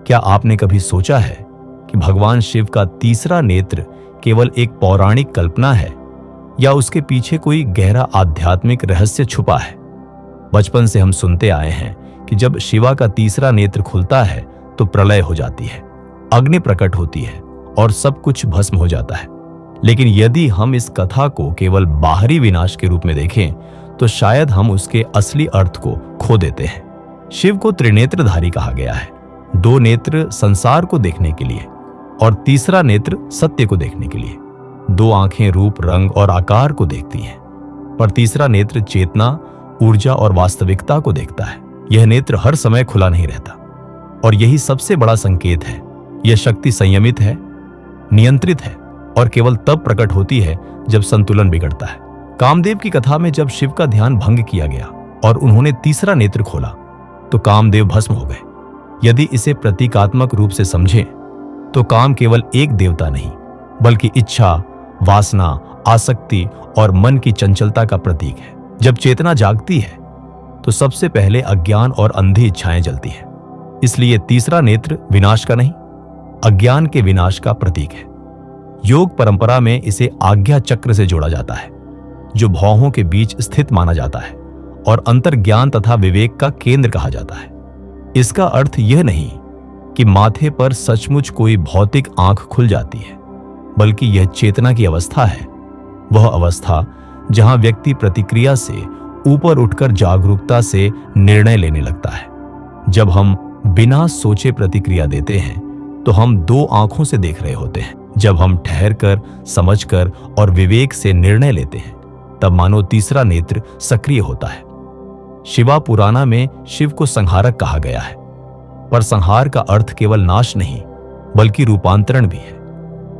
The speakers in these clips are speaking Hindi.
क्या आपने कभी सोचा है कि भगवान शिव का तीसरा नेत्र केवल एक पौराणिक कल्पना है या उसके पीछे कोई गहरा आध्यात्मिक रहस्य छुपा है? बचपन से हम सुनते आए हैं कि जब शिवा का तीसरा नेत्र खुलता है तो प्रलय हो जाती है, अग्नि प्रकट होती है और सब कुछ भस्म हो जाता है। लेकिन यदि हम इस कथा को केवल बाहरी विनाश के रूप में देखें तो शायद हम उसके असली अर्थ को खो देते हैं। शिव को त्रिनेत्रधारी कहा गया है। 2 नेत्र संसार को देखने के लिए और तीसरा नेत्र सत्य को देखने के लिए। 2 आंखें रूप, रंग और आकार को देखती हैं, पर तीसरा नेत्र चेतना, ऊर्जा और वास्तविकता को देखता है। यह नेत्र हर समय खुला नहीं रहता और यही सबसे बड़ा संकेत है। यह शक्ति संयमित है, नियंत्रित है और केवल तब प्रकट होती है जब संतुलन बिगड़ता है। कामदेव की कथा में जब शिव का ध्यान भंग किया गया और उन्होंने तीसरा नेत्र खोला तो कामदेव भस्म हो गए। यदि इसे प्रतीकात्मक रूप से समझें तो काम केवल एक देवता नहीं बल्कि इच्छा, वासना, आसक्ति और मन की चंचलता का प्रतीक है। जब चेतना जागती है तो सबसे पहले अज्ञान और अंधी इच्छाएं जलती हैं। इसलिए तीसरा नेत्र विनाश का नहीं, अज्ञान के विनाश का प्रतीक है। योग परंपरा में इसे आज्ञा चक्र से जोड़ा जाता है, जो भौहों के बीच स्थित माना जाता है और अंतर्ज्ञान तथा विवेक का केंद्र कहा जाता है। इसका अर्थ यह नहीं कि माथे पर सचमुच कोई भौतिक आंख खुल जाती है, बल्कि यह चेतना की अवस्था है, वह अवस्था जहां व्यक्ति प्रतिक्रिया से ऊपर उठकर जागरूकता से निर्णय लेने लगता है। जब हम बिना सोचे प्रतिक्रिया देते हैं तो हम 2 आंखों से देख रहे होते हैं। जब हम ठहरकर, समझकर और विवेक से निर्णय लेते हैं तब मानो तीसरा नेत्र सक्रिय होता है। शिवा पुराना में शिव को संहारक कहा गया है, पर संहार का अर्थ केवल नाश नहीं बल्कि रूपांतरण भी है।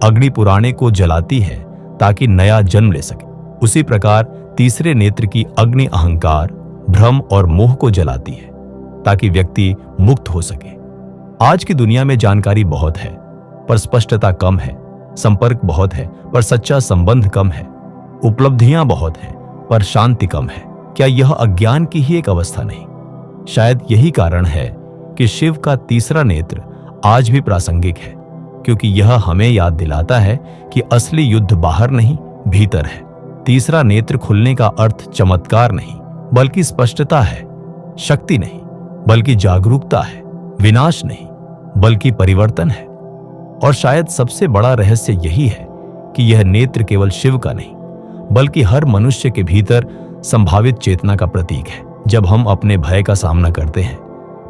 अग्नि पुराने को जलाती है ताकि नया जन्म ले सके। उसी प्रकार तीसरे नेत्र की अग्नि अहंकार, भ्रम और मोह को जलाती है ताकि व्यक्ति मुक्त हो सके। आज की दुनिया में जानकारी बहुत है पर स्पष्टता कम है, संपर्क बहुत है पर सच्चा संबंध कम है, उपलब्धियां बहुत हैं पर शांति कम है। क्या यह अज्ञान की ही एक अवस्था नहीं? शायद यही कारण है कि शिव का तीसरा नेत्र आज भी प्रासंगिक है, क्योंकि यह हमें याद दिलाता है कि असली युद्ध बाहर नहीं, भीतर है। तीसरा नेत्र खुलने का अर्थ चमत्कार नहीं बल्कि स्पष्टता है, शक्ति नहीं बल्कि जागरूकता है, विनाश नहीं बल्कि परिवर्तन है। और शायद सबसे बड़ा रहस्य यही है कि यह नेत्र केवल शिव का नहीं बल्कि हर मनुष्य के भीतर संभावित चेतना का प्रतीक है। जब हम अपने भय का सामना करते हैं,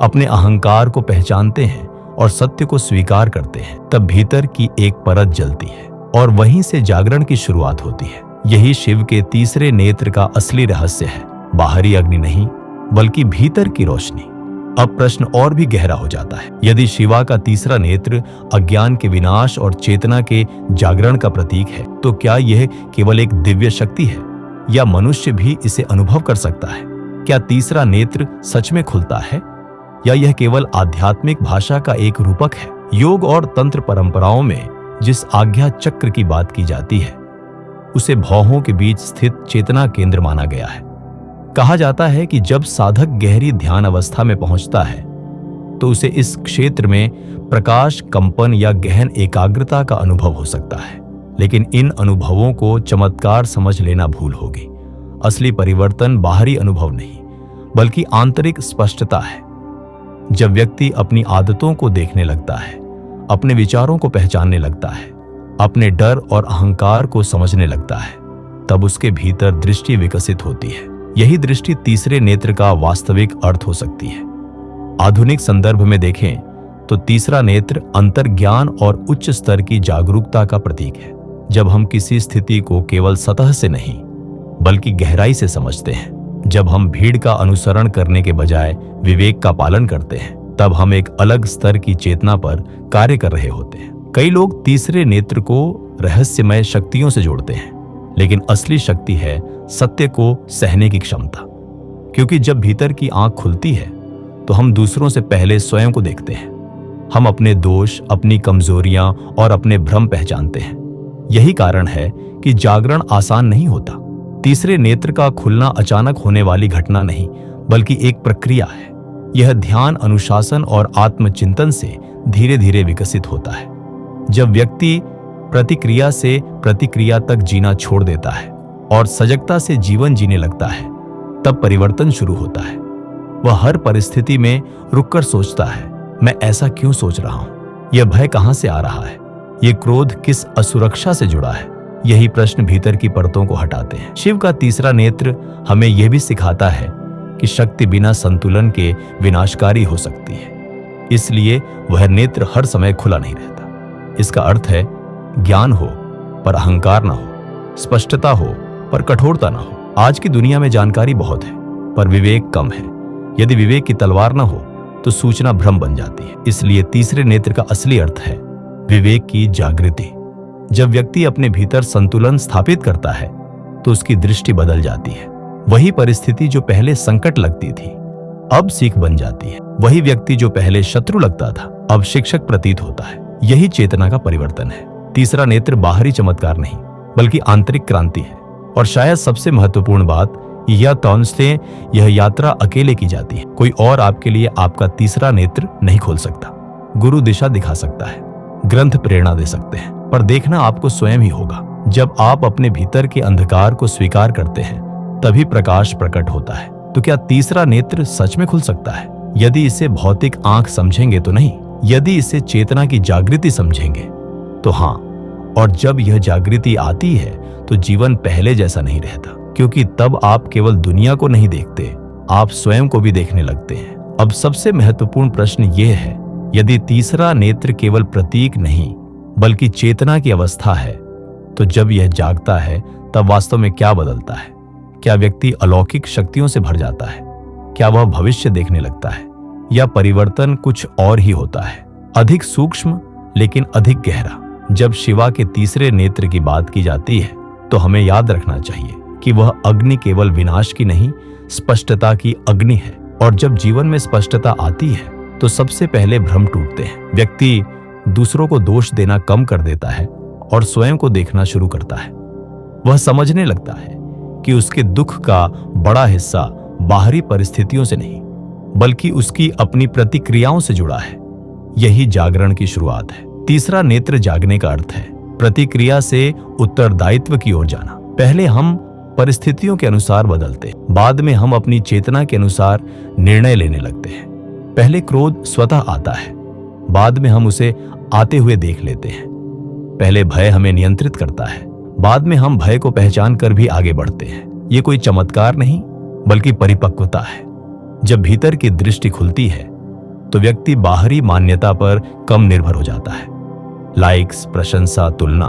अपने अहंकार को पहचानते हैं और सत्य को स्वीकार करते हैं, तब भीतर की एक परत जलती है और वहीं से जागरण की शुरुआत होती है। यही शिव के तीसरे नेत्र का असली रहस्य है, बाहरी अग्नि नहीं बल्कि भीतर की रोशनी। अब प्रश्न और भी गहरा हो जाता है। यदि शिवा का तीसरा नेत्र अज्ञान के विनाश और चेतना के जागरण का प्रतीक है, तो क्या यह केवल एक दिव्य शक्ति है या मनुष्य भी इसे अनुभव कर सकता है? क्या तीसरा नेत्र सच में खुलता है या यह केवल आध्यात्मिक भाषा का एक रूपक है? योग और तंत्र परंपराओं में जिस आज्ञा चक्र की बात की जाती है उसे भौहों के बीच स्थित चेतना केंद्र माना गया है। कहा जाता है कि जब साधक गहरी ध्यान अवस्था में पहुंचता है तो उसे इस क्षेत्र में प्रकाश, कंपन या गहन एकाग्रता का अनुभव हो सकता है। लेकिन इन अनुभवों को चमत्कार समझ लेना भूल होगी। असली परिवर्तन बाहरी अनुभव नहीं बल्कि आंतरिक स्पष्टता है। जब व्यक्ति अपनी आदतों को देखने लगता है, अपने विचारों को पहचानने लगता है, अपने डर और अहंकार को समझने लगता है, तब उसके भीतर दृष्टि विकसित होती है। यही दृष्टि तीसरे नेत्र का वास्तविक अर्थ हो सकती है। आधुनिक संदर्भ में देखें तो तीसरा नेत्र अंतर्ज्ञान और उच्च स्तर की जागरूकता का प्रतीक है। जब हम किसी स्थिति को केवल सतह से नहीं बल्कि गहराई से समझते हैं, जब हम भीड़ का अनुसरण करने के बजाय विवेक का पालन करते हैं, तब हम एक अलग स्तर की चेतना पर कार्य कर रहे होते हैं। कई लोग तीसरे नेत्र को रहस्यमय शक्तियों से जोड़ते हैं, लेकिन असली शक्ति है सत्य को सहने की क्षमता। क्योंकि जब भीतर की आंख खुलती है तो हम दूसरों से पहले स्वयं को देखते हैं। हम अपने दोष, अपनी कमजोरियां और अपने भ्रम पहचानते हैं। यही कारण है कि जागरण आसान नहीं होता। तीसरे नेत्र का खुलना अचानक होने वाली घटना नहीं बल्कि एक प्रक्रिया है। यह ध्यान, अनुशासन और आत्मचिंतन से धीरे धीरे विकसित होता है। जब व्यक्ति प्रतिक्रिया से प्रतिक्रिया तक जीना छोड़ देता है और सजगता से जीवन जीने लगता है, तब परिवर्तन शुरू होता है। वह हर परिस्थिति में रुककर सोचता है, मैं ऐसा क्यों सोच रहा हूं? यह भय कहां से आ रहा है? यह क्रोध किस असुरक्षा से जुड़ा है? यही प्रश्न भीतर की परतों को हटाते हैं। शिव का तीसरा नेत्र हमें यह भी सिखाता है कि शक्ति बिना संतुलन के विनाशकारी हो सकती है। इसलिए वह नेत्र हर समय खुला नहीं रहता। इसका अर्थ है ज्ञान हो पर अहंकार ना हो, स्पष्टता हो पर कठोरता ना हो। आज की दुनिया में जानकारी बहुत है पर विवेक कम है। यदि विवेक की तलवार ना हो तो सूचना भ्रम बन जाती है। इसलिए तीसरे नेत्र का असली अर्थ है विवेक की जागृति। जब व्यक्ति अपने भीतर संतुलन स्थापित करता है तो उसकी दृष्टि बदल जाती है। वही परिस्थिति जो पहले संकट लगती थी अब सीख बन जाती है। वही व्यक्ति जो पहले शत्रु लगता था अब शिक्षक प्रतीत होता है। यही चेतना का परिवर्तन है। तीसरा नेत्र बाहरी चमत्कार नहीं बल्कि आंतरिक क्रांति है। और शायद सबसे महत्वपूर्ण बात यह तौनते यह यात्रा अकेले की जाती है। कोई और आपके लिए आपका तीसरा नेत्र नहीं खोल सकता। गुरु दिशा दिखा सकता है, ग्रंथ प्रेरणा दे सकते हैं, पर देखना आपको स्वयं ही होगा। जब आप अपने भीतर के अंधकार को स्वीकार करते हैं तभी प्रकाश प्रकट होता है। तो क्या तीसरा नेत्र सच में खुल सकता है? यदि इसे भौतिक आंख समझेंगे तो नहीं, यदि इसे चेतना की जागृति समझेंगे तो हाँ। और जब यह जागृति आती है तो जीवन पहले जैसा नहीं रहता, क्योंकि तब आप केवल दुनिया को नहीं देखते, आप स्वयं को भी देखने लगते हैं। अब सबसे महत्वपूर्ण प्रश्न यह है, यदि तीसरा नेत्र केवल प्रतीक नहीं बल्कि चेतना की अवस्था है तो जब यह जागता है तब वास्तव में क्या बदलता है? क्या व्यक्ति अलौकिक शक्तियों से भर जाता है? क्या वह भविष्य देखने लगता है? या परिवर्तन कुछ और ही होता है, अधिक सूक्ष्म लेकिन अधिक गहरा? जब शिवा के तीसरे नेत्र की बात की जाती है तो हमें याद रखना चाहिए कि वह अग्नि केवल विनाश की नहीं, स्पष्टता की अग्नि है। और जब जीवन में स्पष्टता आती है तो सबसे पहले भ्रम टूटते हैं। व्यक्ति दूसरों को दोष देना कम कर देता है और स्वयं को देखना शुरू करता है। वह समझने लगता है कि उसके दुख का बड़ा हिस्सा बाहरी परिस्थितियों से नहीं बल्कि उसकी अपनी प्रतिक्रियाओं से जुड़ा है। यही जागरण की शुरुआत है। तीसरा नेत्र जागने का अर्थ है प्रतिक्रिया से उत्तरदायित्व की ओर जाना। पहले हम परिस्थितियों के अनुसार बदलते, बाद में हम अपनी चेतना के अनुसार निर्णय लेने लगते हैं। पहले क्रोध स्वतः आता है, बाद में हम उसे आते हुए देख लेते हैं। पहले भय हमें नियंत्रित करता है, बाद में हम भय को पहचान कर भी आगे बढ़ते हैं। ये कोई चमत्कार नहीं बल्कि परिपक्वता है। जब भीतर की दृष्टि खुलती है तो व्यक्ति बाहरी मान्यता पर कम निर्भर हो जाता है। लाइक्स, प्रशंसा, तुलना,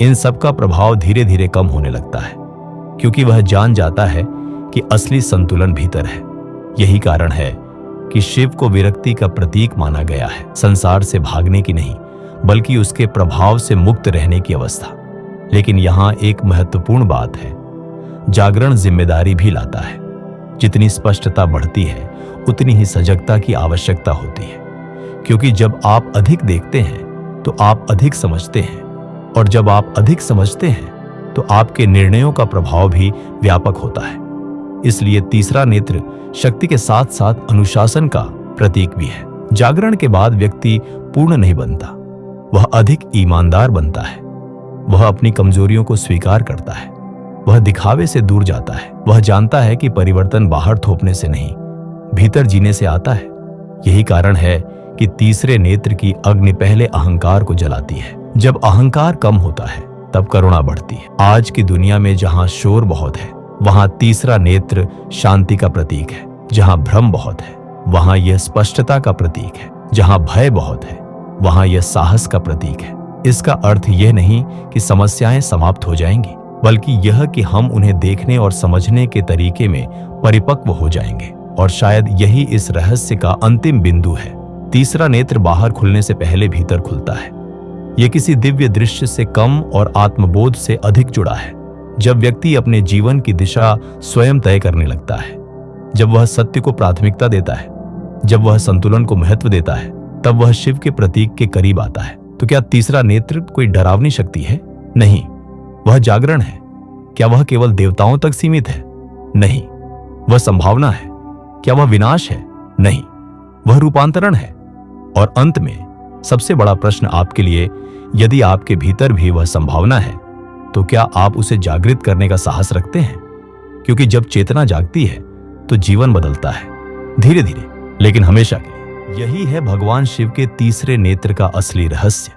इन सब का प्रभाव धीरे धीरे कम होने लगता है, क्योंकि वह जान जाता है कि असली संतुलन भीतर है। यही कारण है कि शिव को विरक्ति का प्रतीक माना गया है, संसार से भागने की नहीं बल्कि उसके प्रभाव से मुक्त रहने की अवस्था। लेकिन यहाँ एक महत्वपूर्ण बात है, जागरण जिम्मेदारी भी लाता है। जितनी स्पष्टता बढ़ती है उतनी ही सजगता की आवश्यकता होती है, क्योंकि जब आप अधिक देखते हैं तो आप अधिक समझते हैं, और जब आप अधिक समझते हैं तो आपके निर्णयों का प्रभाव भी व्यापक होता है। इसलिए तीसरा नेत्र शक्ति के साथ साथ अनुशासन का प्रतीक भी है। जागरण के बाद व्यक्ति पूर्ण नहीं बनता, वह अधिक ईमानदार बनता है। वह अपनी कमजोरियों को स्वीकार करता है, वह दिखावे से दूर जाता है। वह जानता है कि परिवर्तन बाहर थोपने से नहीं, भीतर जीने से आता है। यही कारण है कि तीसरे नेत्र की अग्नि पहले अहंकार को जलाती है। जब अहंकार कम होता है तब करुणा बढ़ती है। आज की दुनिया में जहां शोर बहुत है वहां तीसरा नेत्र शांति का प्रतीक है। जहां भ्रम बहुत है वहां यह स्पष्टता का प्रतीक है। जहां भय बहुत है वहां यह साहस का प्रतीक है। इसका अर्थ यह नहीं कि समस्याएं समाप्त हो जाएंगी, बल्कि यह कि हम उन्हें देखने और समझने के तरीके में परिपक्व हो जाएंगे। और शायद यही इस रहस्य का अंतिम बिंदु है। तीसरा नेत्र बाहर खुलने से पहले भीतर खुलता है। यह किसी दिव्य दृश्य से कम और आत्मबोध से अधिक जुड़ा है। जब व्यक्ति अपने जीवन की दिशा स्वयं तय करने लगता है, जब वह सत्य को प्राथमिकता देता है, जब वह संतुलन को महत्व देता है, तब वह शिव के प्रतीक के करीब आता है। तो क्या तीसरा नेत्र कोई डरावनी शक्ति है? नहीं, वह जागरण है। क्या वह केवल देवताओं तक सीमित है? नहीं, वह संभावना है। क्या वह विनाश है? नहीं, वह रूपांतरण है। और अंत में सबसे बड़ा प्रश्न आपके लिए, यदि आपके भीतर भी वह संभावना है तो क्या आप उसे जागृत करने का साहस रखते हैं? क्योंकि जब चेतना जागती है तो जीवन बदलता है, धीरे धीरे लेकिन हमेशा के लिए। यही है भगवान शिव के तीसरे नेत्र का असली रहस्य।